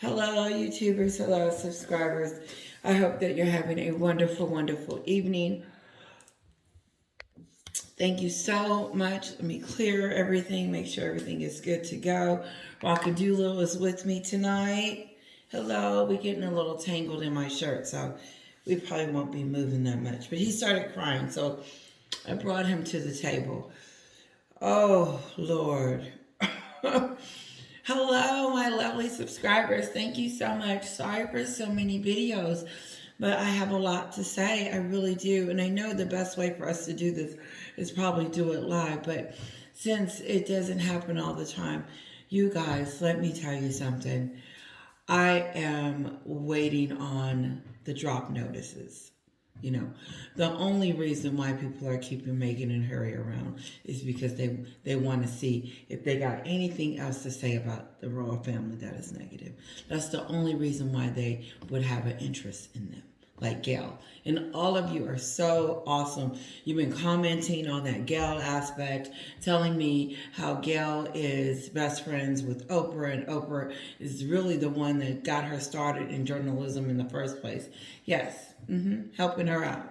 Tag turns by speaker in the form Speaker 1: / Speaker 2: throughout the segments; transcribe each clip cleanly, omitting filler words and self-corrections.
Speaker 1: Hello, YouTubers. Hello, subscribers. I hope that you're having a wonderful, wonderful evening. Thank you so much. Let me clear everything, make sure everything is good to go. Rockadoola is with me tonight. Hello. We're getting a little tangled in my shirt, so we probably won't be moving that much. But he started crying, so I brought him to the table. Oh, Lord. Hello, my lovely subscribers. Thank you so much. Sorry for so many videos, but I have a lot to say. I really do. And I know the best way for us to do this is probably do it live, but since it doesn't happen all the time, you guys, let me tell you something. I am waiting on the drop notices. You know, the only reason why people are keeping Meghan and Harry around is because they want to see if they got anything else to say about the royal family that is negative. That's the only reason why they would have an interest in them, like Gail. And all of you are so awesome. You've been commenting on that Gail aspect, telling me how Gail is best friends with Oprah, and Oprah is really the one that got her started in journalism in the first place. Yes, helping her out.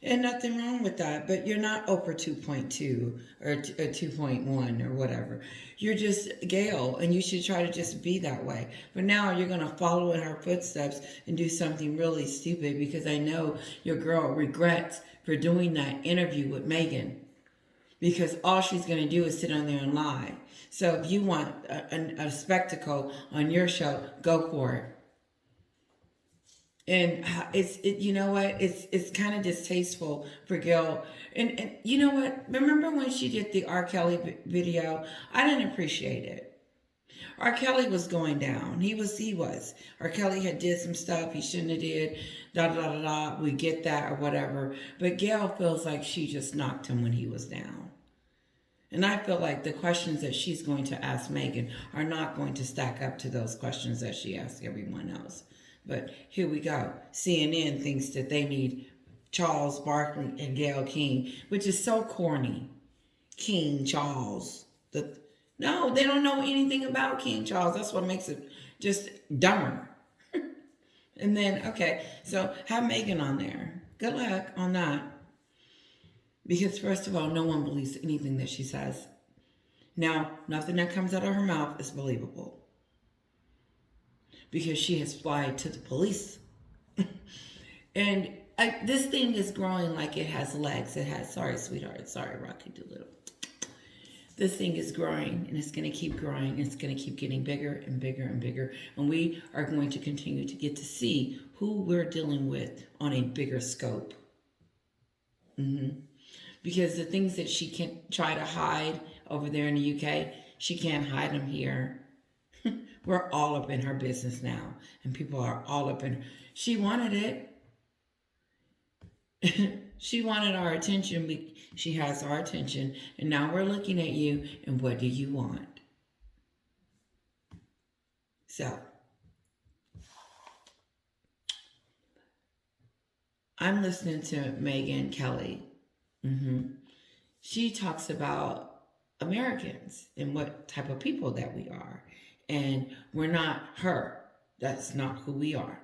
Speaker 1: And nothing wrong with that, but you're not Oprah 2.2 or 2.1 or whatever. You're just Gail, and you should try to just be that way. But now you're going to follow in her footsteps and do something really stupid, because I know your girl regrets for doing that interview with Meghan, because all she's going to do is sit on there and lie. So if you want a spectacle on your show, go for it. And you know what, it's kind of distasteful for Gail. And you know what, remember when she did the R. Kelly video? I didn't appreciate it. R. Kelly was going down. He was. R. Kelly had did some stuff he shouldn't have did. Da da da da. We get that or whatever. But Gail feels like she just knocked him when he was down. And I feel like the questions that she's going to ask Meghan are not going to stack up to those questions that she asked everyone else. But here we go. CNN thinks that they need Charles Barkley and Gayle King, which is so corny. King Charles. No, they don't know anything about King Charles. That's what makes it just dumber. And then, okay, so have Meghan on there. Good luck on that. Because first of all, no one believes anything that she says. Now, nothing that comes out of her mouth is believable, because she has lied to the police. And this thing is growing like it has legs. It has, sorry, sweetheart. Sorry, Rocky Doolittle. This thing is growing, and it's going to keep growing. And it's going to keep getting bigger and bigger and bigger. And we are going to continue to get to see who we're dealing with on a bigger scope. Because the things that she can try to hide over there in the UK, she can't hide them here. We're all up in her business now, and people are all up in her. She wanted it. She wanted our attention. She has our attention, and now we're looking at you, and what do you want? So, I'm listening to Meghan Kelly. She talks about Americans and what type of people that we are. And we're not her. That's not who we are.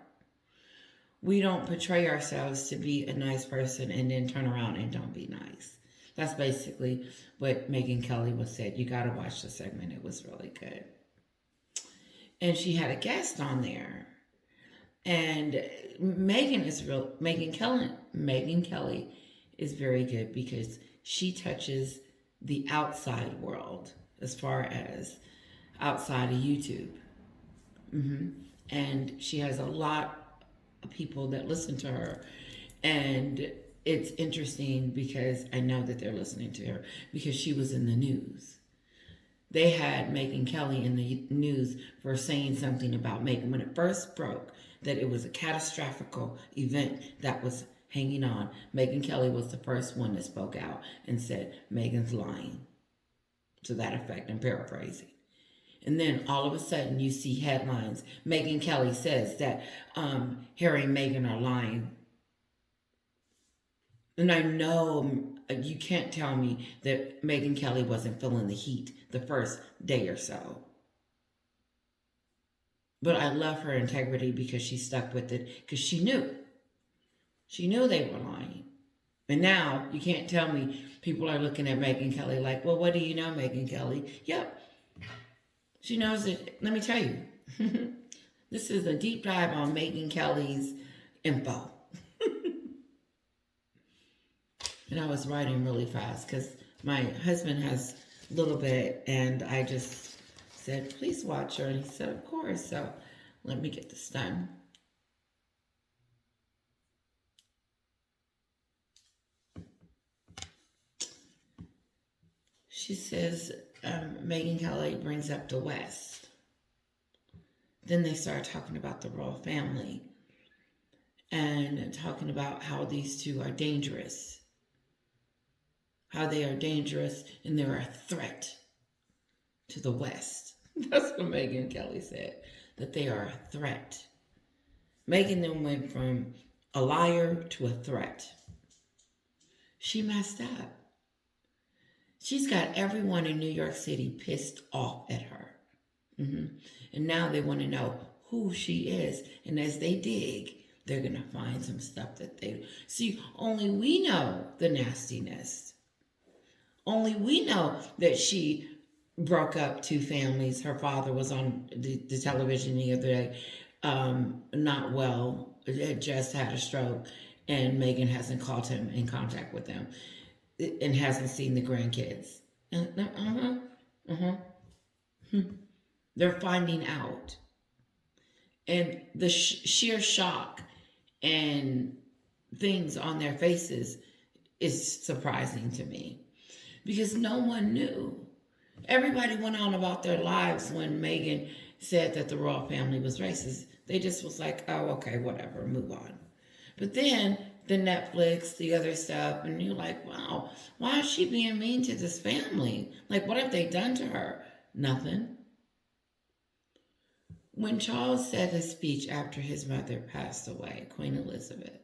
Speaker 1: We don't portray ourselves to be a nice person and then turn around and don't be nice. That's basically what Meghan Kelly was said. You got to watch the segment. It was really good. And she had a guest on there. And Meghan Kelly is very good, because she touches the outside world as far as outside of YouTube. And she has a lot of people that listen to her. And it's interesting because I know that they're listening to her because she was in the news. They had Meghan Kelly in the news for saying something about Meghan when it first broke, that it was a catastrophic event that was hanging on. Meghan Kelly was the first one that spoke out and said, Meghan's lying. To that effect, I'm paraphrasing. And then all of a sudden you see headlines. Meghan Kelly says that Harry and Meghan are lying. And I know you can't tell me that Meghan Kelly wasn't feeling the heat the first day or so. But I love her integrity because she stuck with it because she knew. She knew they were lying. And now you can't tell me people are looking at Meghan Kelly like, well, what do you know, Meghan Kelly? Yep. She knows it. Let me tell you. This is a deep dive on Meghan Kelly's info. And I was writing really fast because my husband has a little bit, and I just said, please watch her. And he said, of course. So let me get this done. She says, Meghan Kelly brings up the West. Then they start talking about the royal family and talking about how these two are dangerous. How they are dangerous and they're a threat to the West. That's what Meghan Kelly said, that they are a threat. Meghan then went from a liar to a threat. She messed up. She's got everyone in New York City pissed off at her. And now they want to know who she is. And as they dig, they're going to find some stuff that they... See, only we know the nastiness. Only we know that she broke up two families. Her father was on the television the other day, not well, had just had a stroke, and Meghan hasn't called him in contact with him and hasn't seen the grandkids. They're finding out. And the sheer shock and things on their faces is surprising to me. Because no one knew. Everybody went on about their lives when Meghan said that the royal family was racist. They just was like, oh, okay, whatever, move on. But then the Netflix, the other stuff, and you're like, wow, why is she being mean to this family? Like, what have they done to her? Nothing. When Charles said his speech after his mother passed away, Queen Elizabeth,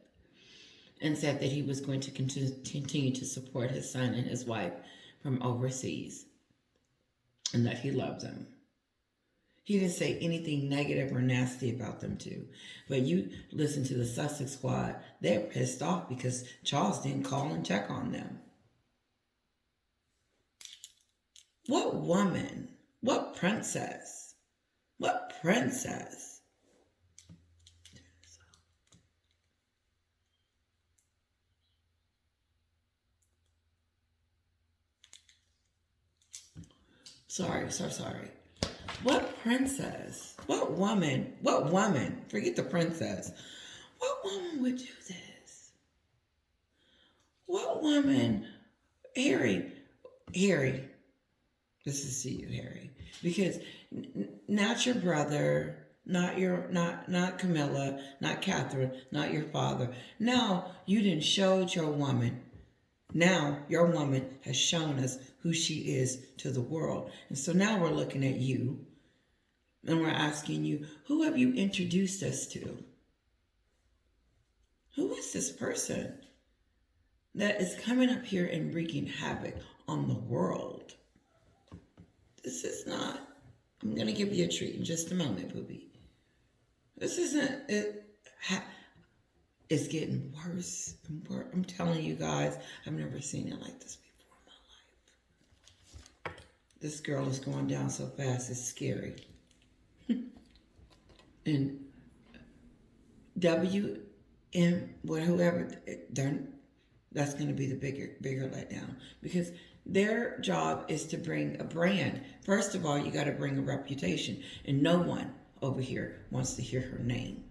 Speaker 1: and said that he was going to continue to support his son and his wife from overseas, and that he loved them. He didn't say anything negative or nasty about them too. But you listen to the Sussex Squad, they're pissed off because Charles didn't call and check on them. What woman? What princess? What princess? Sorry. What princess? What woman? What woman? Forget the princess. What woman would do this? What woman? Harry, this is to you, Harry, because not your brother, not Camilla, not Catherine, not your father. Now you didn't show your woman. Now your woman has shown us who she is to the world. And so now we're looking at you and we're asking you, who have you introduced us to? Who is this person that is coming up here and wreaking havoc on the world? This is not, I'm going to give you a treat in just a moment, Poopy. This isn't, it's getting worse and worse. I'm telling you guys, I've never seen it like this before in my life. This girl is going down so fast, it's scary. And whoever, that's going to be the bigger letdown, because their job is to bring a brand. First of all, you got to bring a reputation, and no one over here wants to hear her name.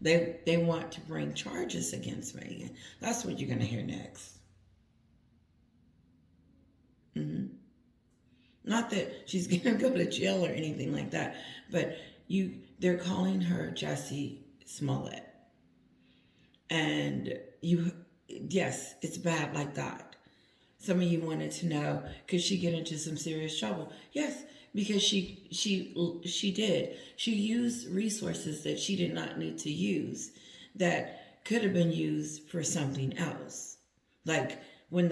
Speaker 1: They want to bring charges against Meghan. That's what you're going to hear next. Not that she's going to go to jail or anything like that, but they're calling her Jessie Smollett. And yes, it's bad like that. Some of you wanted to know, could she get into some serious trouble? Yes, because she did. She used resources that she did not need to use that could have been used for something else. Like when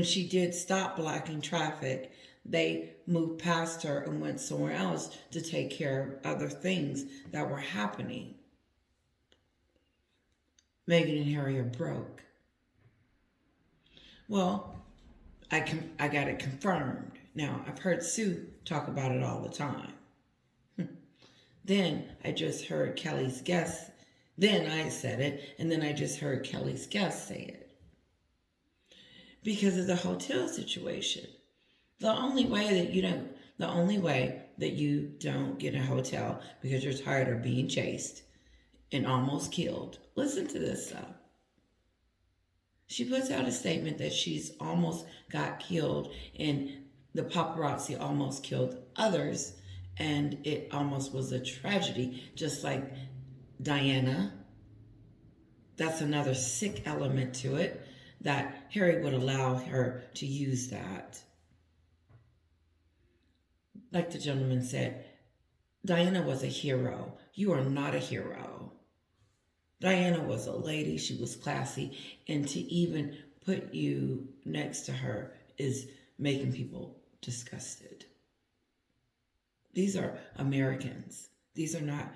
Speaker 1: she did stop blocking traffic, they moved past her and went somewhere else to take care of other things that were happening. Meghan and Harry are broke. Well, I got it confirmed. Now, I've heard Sue talk about it all the time. Then I just heard Kelly's guest. Then I said it, and then I just heard Kelly's guest say it. Because of the hotel situation. The only way that you don't get a hotel because you're tired of being chased and almost killed. Listen to this stuff. She puts out a statement that she's almost got killed and the paparazzi almost killed others and it almost was a tragedy, just like Diana. That's another sick element to it, that Harry would allow her to use that. Like the gentleman said, Diana was a hero. You are not a hero. Diana was a lady. She was classy. And to even put you next to her is making people disgusted. These are Americans. These are not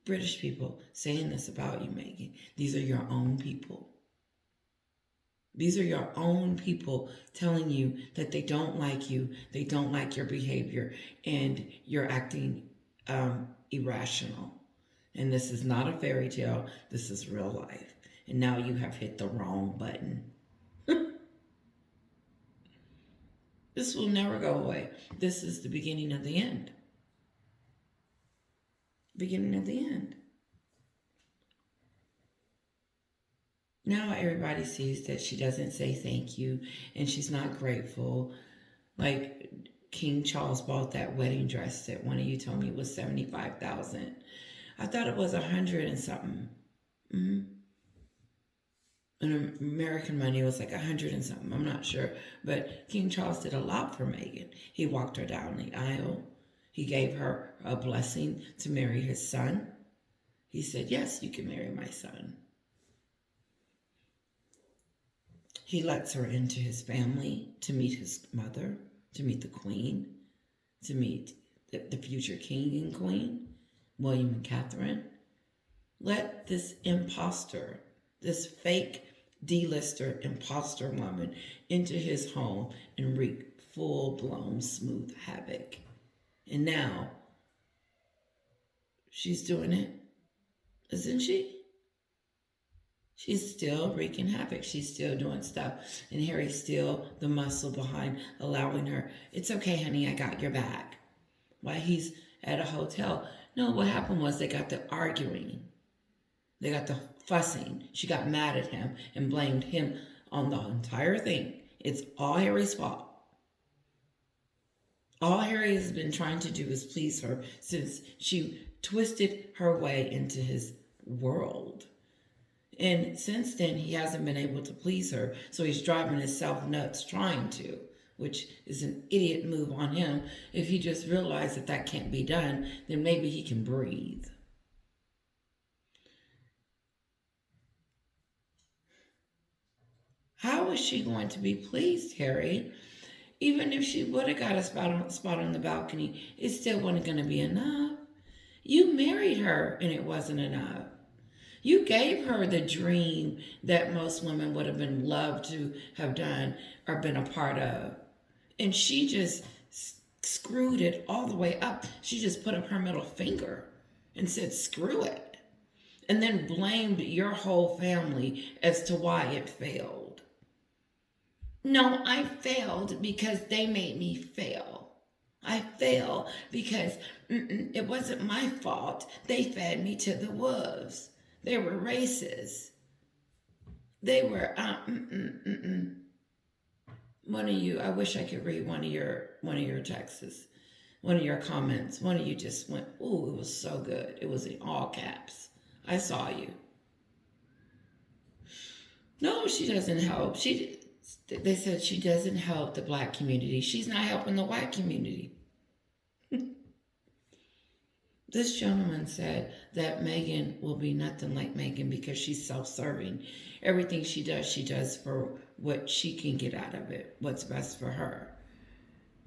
Speaker 1: British people saying this about you, Meghan. These are your own people. These are your own people telling you that they don't like you, they don't like your behavior, and you're acting irrational. And this is not a fairy tale, this is real life. And now you have hit the wrong button. This will never go away. This is the beginning of the end. Beginning of the end. Now everybody sees that she doesn't say thank you and she's not grateful. Like King Charles bought that wedding dress that one of you told me was $75,000. I thought it was 100 and something. In American money, it was like 100 and something. I'm not sure. But King Charles did a lot for Meghan. He walked her down the aisle. He gave her a blessing to marry his son. He said, yes, you can marry my son. He lets her into his family to meet his mother, to meet the queen, to meet the future king and queen, William and Catherine. Let this imposter, this fake D-lister imposter woman into his home and wreak full-blown smooth havoc. And now, she's doing it, isn't she? She's still wreaking havoc. She's still doing stuff. And Harry's still the muscle behind allowing her, it's okay, honey, I got your back. While he's at a hotel. No, what happened was they got the arguing. They got the fussing. She got mad at him and blamed him on the entire thing. It's all Harry's fault. All Harry has been trying to do is please her since she twisted her way into his world. And since then, he hasn't been able to please her. So he's driving himself nuts trying to, which is an idiot move on him. If he just realized that that can't be done, then maybe he can breathe. How is she going to be pleased, Harry? Even if she would have got a spot on the balcony, it still wasn't going to be enough. You married her and it wasn't enough. You gave her the dream that most women would have been loved to have done or been a part of. And she just screwed it all the way up. She just put up her middle finger and said, screw it. And then blamed your whole family as to why it failed. No, I failed because they made me fail. I failed because it wasn't my fault. They fed me to the wolves. They were racist. They were, One of you, I wish I could read one of your texts, one of your comments. One of you just went, ooh, it was so good. It was in all caps. I saw you. No, she doesn't help. They said she doesn't help the black community. She's not helping the white community. This gentleman said that Meghan will be nothing like Meghan because she's self-serving. Everything she does for what she can get out of it, what's best for her.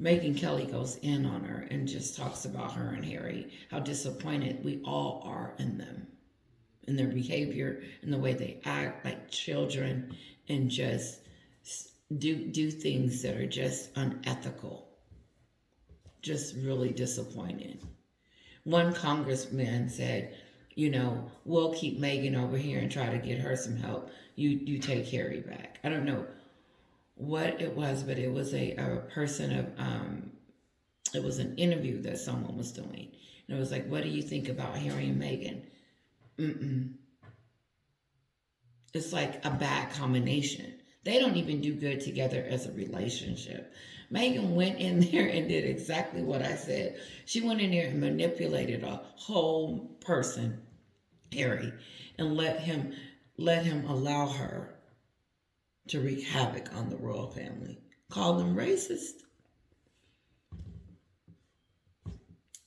Speaker 1: Megyn Kelly goes in on her and just talks about her and Harry, how disappointed we all are in them, in their behavior, in the way they act like children, and just do things that are just unethical. Just really disappointed. One congressman said, we'll keep Megyn over here and try to get her some help. You take Harry back. I don't know what it was, but it was a person of, it was an interview that someone was doing. And it was like, what do you think about Harry and Megyn? It's like a bad combination. They don't even do good together as a relationship. Megyn went in there and did exactly what I said. She went in there and manipulated a whole person, Harry, and let him allow her to wreak havoc on the royal family. Called them racist.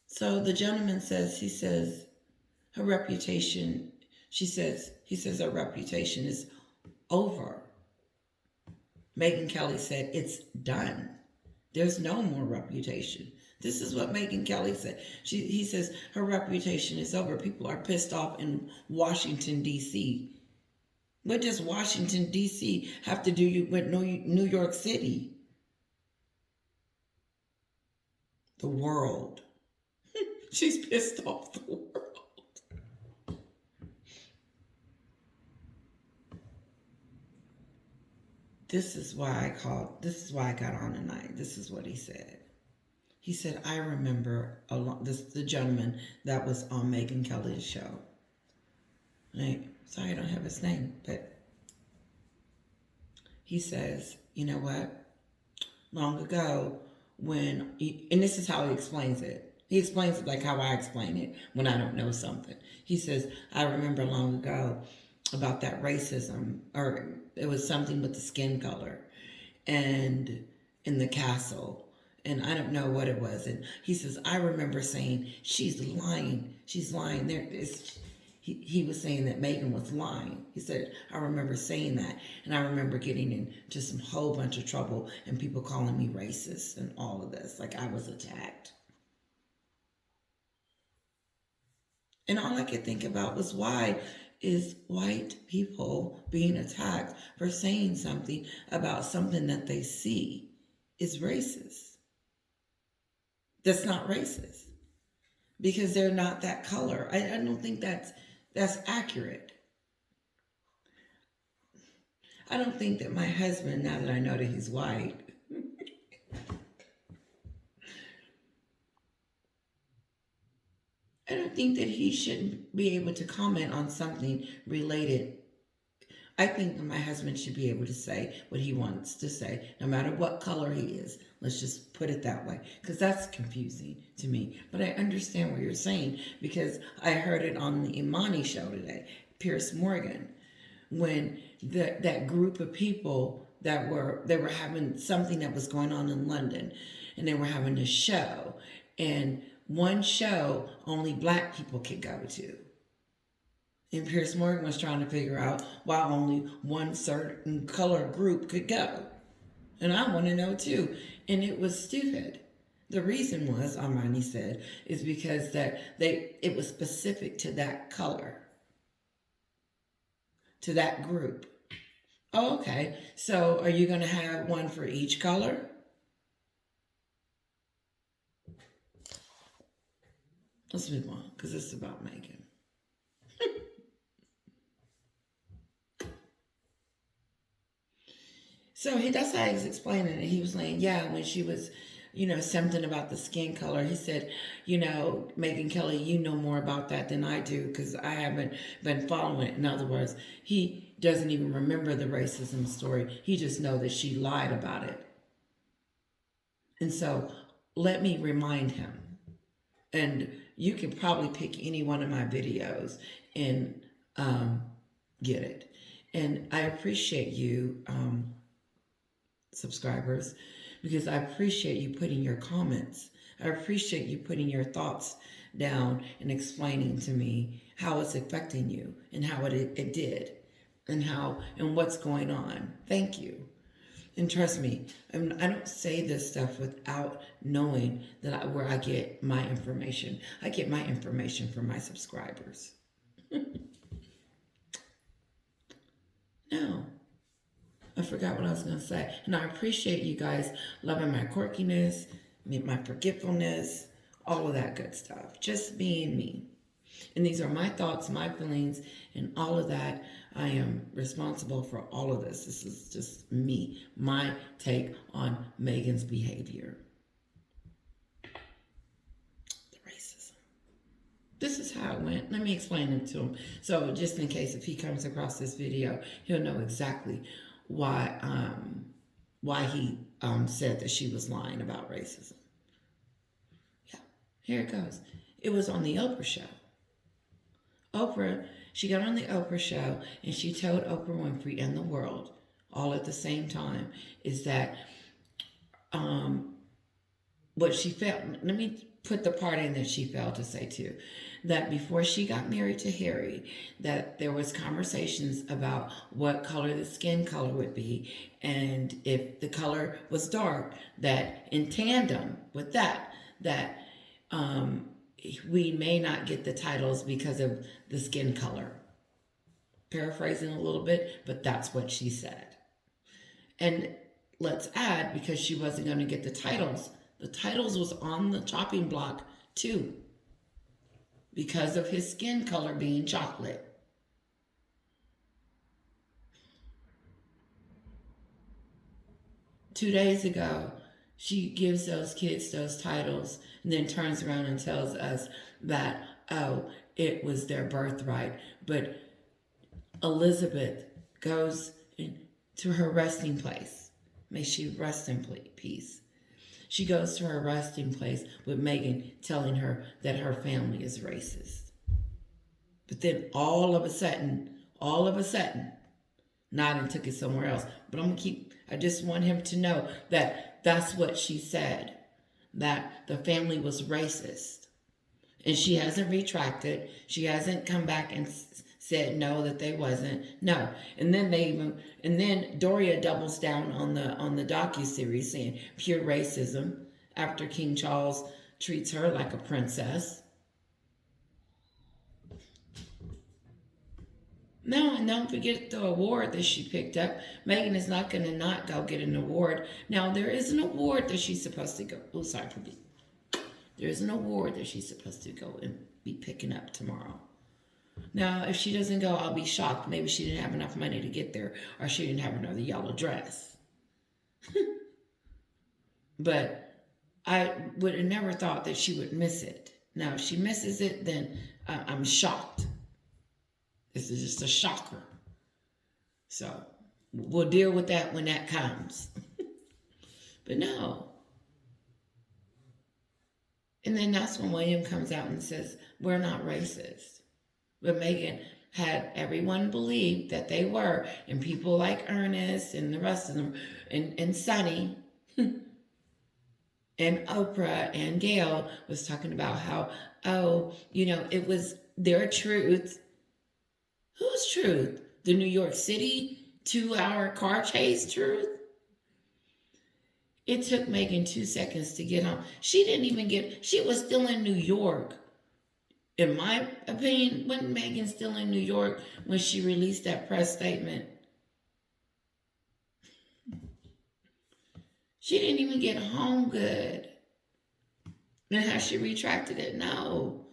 Speaker 1: So the gentleman says, he says her reputation, he says her reputation is over. Megyn Kelly said, it's done. There's no more reputation. This is what Megyn Kelly said. He says her reputation is over. People are pissed off in Washington, D.C. What does Washington, D.C. have to do with New York City? The world. She's pissed off the world. This is why I got on tonight. This is what he said. He said, I remember the gentleman that was on Megyn Kelly's show. Right? Sorry, I don't have his name, but he says, you know what? Long ago, and this is how he explains it. He explains it like how I explain it when I don't know something. He says, I remember long ago about that racism, or it was something with the skin color and in the castle. And I don't know what it was. And he says, I remember saying, she's lying. She's lying. He was saying that Megyn was lying. He said, I remember saying that. And I remember getting into some whole bunch of trouble and people calling me racist and all of this. Like I was attacked. And all I could think about was, why is white people being attacked for saying something about something that they see is racist? That's not racist because they're not that color. I don't think that's accurate. I don't think that my husband, now that I know that he's white, I don't think that he shouldn't be able to comment on something related. I think that my husband should be able to say what he wants to say, no matter what color he is. Let's just put it that way, because that's confusing to me. But I understand what you're saying, because I heard it on the Imani show today, Piers Morgan, when that group of people they were having something that was going on in London, and they were having a show, and one show only black people could go to. And Piers Morgan was trying to figure out why only one certain color group could go. And I want to know too. And it was stupid. The reason was, Armani said, is because it was specific to that color, to that group. Oh, okay. So are you going to have one for each color? Let's move on, because it's about Megyn. So that's how he was explaining it. He was saying, yeah, when she was, something about the skin color, he said, Megyn Kelly, you know more about that than I do, because I haven't been following it. In other words, he doesn't even remember the racism story. He just knows that she lied about it. And so let me remind him. And you can probably pick any one of my videos and get it. And I appreciate you, subscribers, because I appreciate you putting your comments. I appreciate you putting your thoughts down and explaining to me how it's affecting you and how it did and what's going on. Thank you. And trust me, I don't say this stuff without knowing that where I get my information. I get my information from my subscribers. No, I forgot what I was going to say. And I appreciate you guys loving my quirkiness, my forgetfulness, all of that good stuff. Just being me. And these are my thoughts, my feelings, and all of that. I am responsible for all of this. This is just me, my take on Meghan's behavior. The racism. This is how it went. Let me explain it to him. So just in case if he comes across this video, he'll know exactly why he said that she was lying about racism. Yeah, here it goes. It was on the Oprah show. Oprah, she got on the Oprah show and she told Oprah Winfrey and the world all at the same time is that what she felt, let me put the part in that she failed to say too, that before she got married to Harry, that there was conversations about what color the skin color would be, and if the color was dark, that in tandem with that we may not get the titles because of the skin color. Paraphrasing a little bit, but that's what she said. And let's add, because she wasn't going to get the titles was on the chopping block too, because of his skin color being chocolate. Two days ago, she gives those kids those titles and then turns around and tells us that, oh, it was their birthright. But Elizabeth goes to her resting place. May she rest in peace. She goes to her resting place with Meghan telling her that her family is racist. But then all of a sudden, Nodin took it somewhere else. But I just want him to know that that's what she said, that the family was racist. And she hasn't retracted. She hasn't come back and said no, that they wasn't. No. And then Doria doubles down on the docuseries saying pure racism after King Charles treats her like a princess. No, and don't forget the award that she picked up. Meghan is not going to not go get an award. Now, there is an award that she's supposed to go. Oh, sorry, there is an award that she's supposed to go and be picking up tomorrow. Now, if she doesn't go, I'll be shocked. Maybe she didn't have enough money to get there, or she didn't have another yellow dress. But I would have never thought that she would miss it. Now, if she misses it, then I'm shocked. This is just a shocker. So we'll deal with that when that comes. But no. And then that's when William comes out and says, we're not racist. But Meghan had everyone believe that they were. And people like Ernest and the rest of them, and Sonny, and Oprah and Gail was talking about how, it was their truth. Whose truth? The New York City 2-hour car chase truth? It took Meghan 2 seconds to get home. She was still in New York. In my opinion, wasn't Meghan still in New York when she released that press statement? She didn't even get home good. And has she retracted it? No.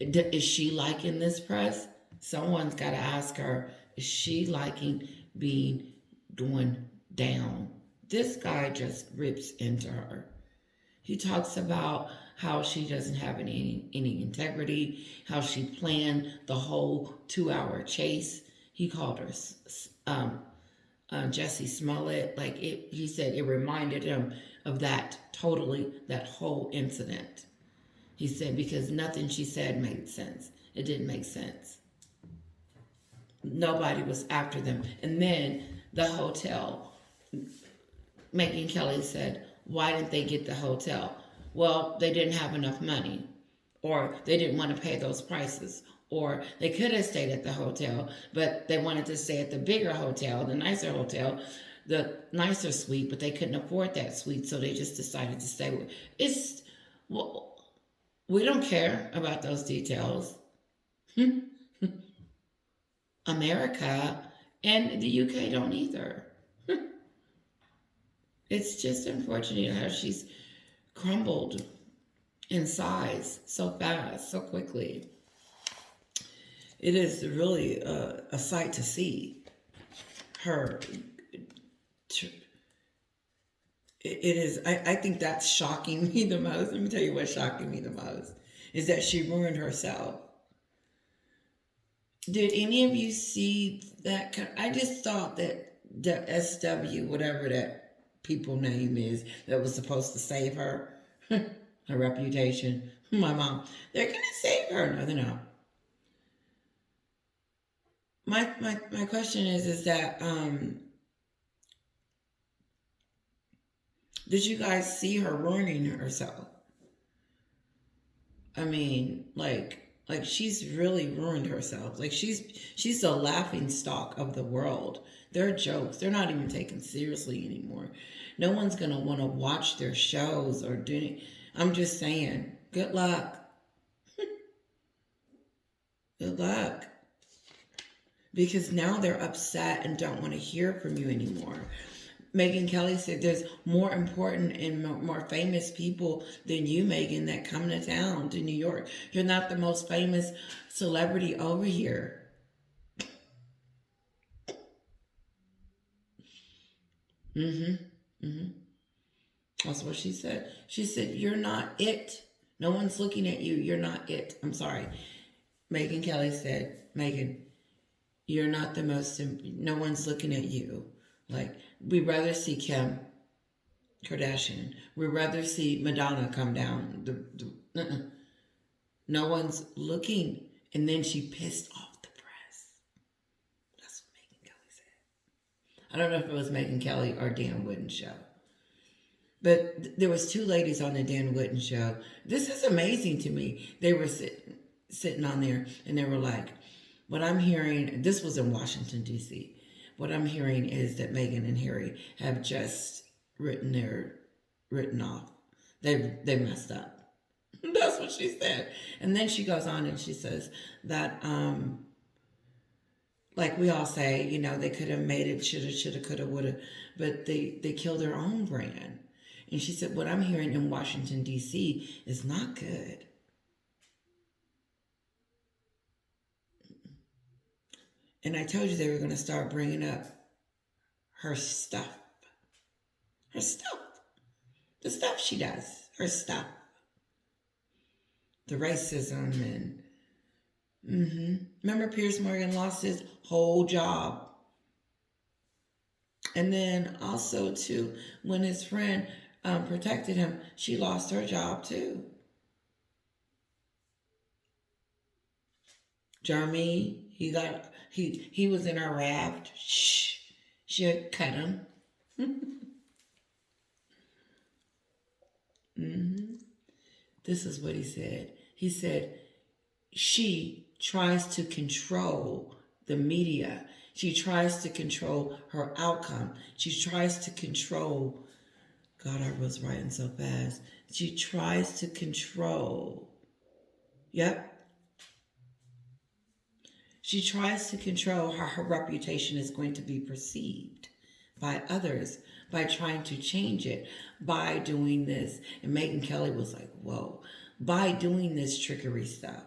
Speaker 1: Is she liking this press? Someone's got to ask her, is she liking being going down? This guy just rips into her. He talks about how she doesn't have any integrity, how she planned the whole 2-hour chase. He called her Jessie Smollett. He said it reminded him of that whole incident. He said because nothing she said made sense. It didn't make sense. Nobody was after them. And then the hotel, Megyn Kelly said, why didn't they get the hotel? Well, they didn't have enough money, or they didn't want to pay those prices, or they could have stayed at the hotel, but they wanted to stay at the bigger hotel, the nicer hotel, the nicer suite, but they couldn't afford that suite, so they just decided to stay with. It's well, we don't care about those details. America and the UK don't either. It's just unfortunate how she's crumbled in size so fast, so quickly. It is really a sight to see her. It is. I think that's shocking me the most. Let me tell you what's shocking me the most is that she ruined herself. Did any of you see that? I just thought that the SW, whatever that people name is, that was supposed to save her, her reputation, my mom, they're going to save her. No, they're not. My question is that, did you guys see her ruining herself? I mean, like she's really ruined herself. Like she's the laughing stock of the world. They're jokes. They're not even taken seriously anymore. No one's gonna want to watch their shows or do it. I'm just saying, good luck. Good luck. Because now they're upset and don't want to hear from you anymore. Meghan Kelly said there's more important and more famous people than you, Meghan, that come to town, to New York. You're not the most famous celebrity over here. That's what she said. She said, you're not it. No one's looking at you. You're not it. I'm sorry. Meghan Kelly said, Meghan, you're not the most, no one's looking at you. Like, we'd rather see Kim Kardashian. We'd rather see Madonna come down. No one's looking. And then she pissed off the press. That's what Meghan Kelly said. I don't know if it was Meghan Kelly or Dan Wooden show. But there was two ladies on the Dan Wooden show. This is amazing to me. They were sitting on there and they were like, what I'm hearing, this was in Washington, D.C., what I'm hearing is that Meghan and Harry have just written off. They messed up. That's what she said. And then she goes on and she says that, like we all say, you know, they could have made it, shoulda, coulda, woulda, but they killed their own brand. And she said, what I'm hearing in Washington, D.C. is not good. And I told you they were going to start bringing up her stuff. Her stuff. The stuff she does. Her stuff. The racism and... Remember Piers Morgan lost his whole job. And then also, too, when his friend protected him, she lost her job, too. Jeremy, he was in a raft. Shh. She cut him. This is what he said. He said, she tries to control the media. She tries to control her outcome. She tries to control... God, I was writing so fast. She tries to control... Yep. She tries to control how her reputation is going to be perceived by others, by trying to change it, by doing this. And Meghan Kelly was like, whoa, by doing this trickery stuff.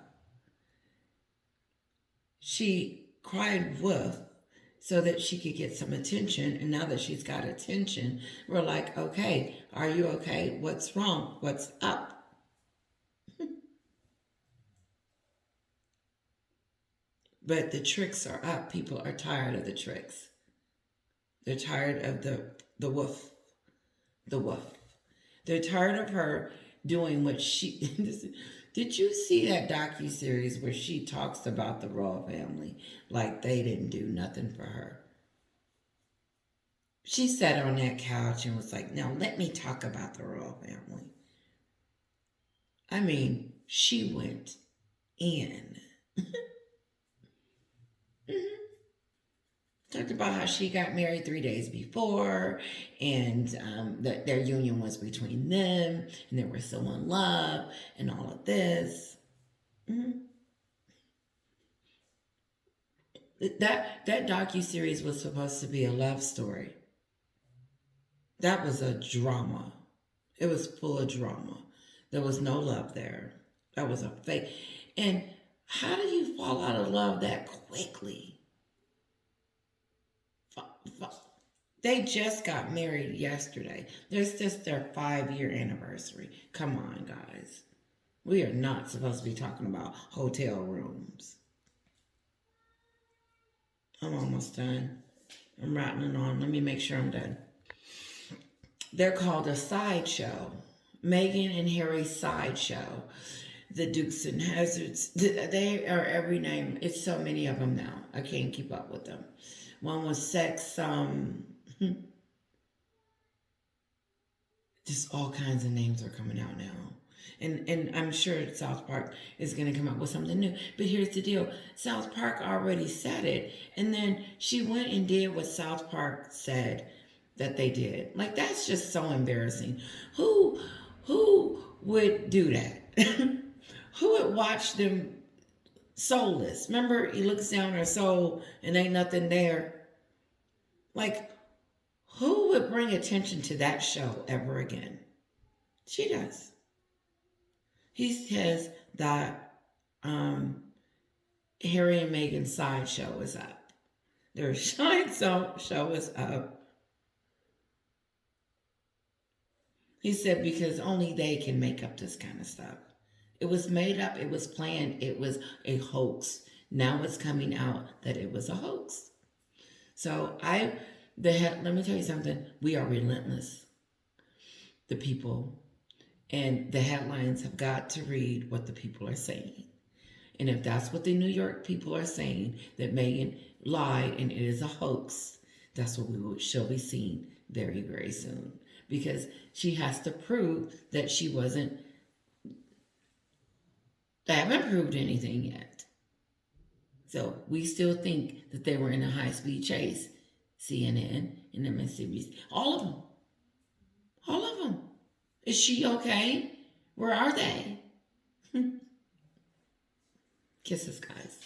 Speaker 1: She cried wolf so that she could get some attention. And now that she's got attention, we're like, okay, are you okay? What's wrong? What's up? But the tricks are up. People are tired of the tricks. They're tired of the woof. The woof. They're tired of her doing what she... Did you see that docuseries where she talks about the royal family like they didn't do nothing for her? She sat on that couch and was like, now let me talk about the royal family. I mean, she went in. Talked about how she got married 3 days before, and that their union was between them, and they were so in love, and all of this. Mm-hmm. That docu-series was supposed to be a love story. That was a drama. It was full of drama. There was no love there. That was a fake. And how do you fall out of love that quickly? They just got married yesterday. There's just their 5-year anniversary. Come on, guys. We are not supposed to be talking about hotel rooms. I'm almost done. I'm rattling on. Let me make sure I'm done. They're called a sideshow. Meghan and Harry's sideshow. The Dukes and Hazards. They are every name. It's so many of them now. I can't keep up with them. One was sex. Just all kinds of names are coming out now. And I'm sure South Park is going to come up with something new. But here's the deal. South Park already said it. And then she went and did what South Park said that they did. Like, that's just so embarrassing. Who would do that? Who would watch them soulless? Remember, he looks down her soul and ain't nothing there. Like, who would bring attention to that show ever again? She does. He says that Harry and Meghan's sideshow is up. Their show is up. He said because only they can make up this kind of stuff. It was made up. It was planned. It was a hoax. Now it's coming out that it was a hoax. So let me tell you something. We are relentless. The people. And the headlines have got to read what the people are saying. And if that's what the New York people are saying, that Meghan lied and it is a hoax, that's what she'll be seeing very, very soon. Because she has to prove that she wasn't. They haven't proved anything yet. So we still think that they were in a high-speed chase. CNN and MSNBC. All of them. All of them. Is she okay? Where are they? Kisses, guys.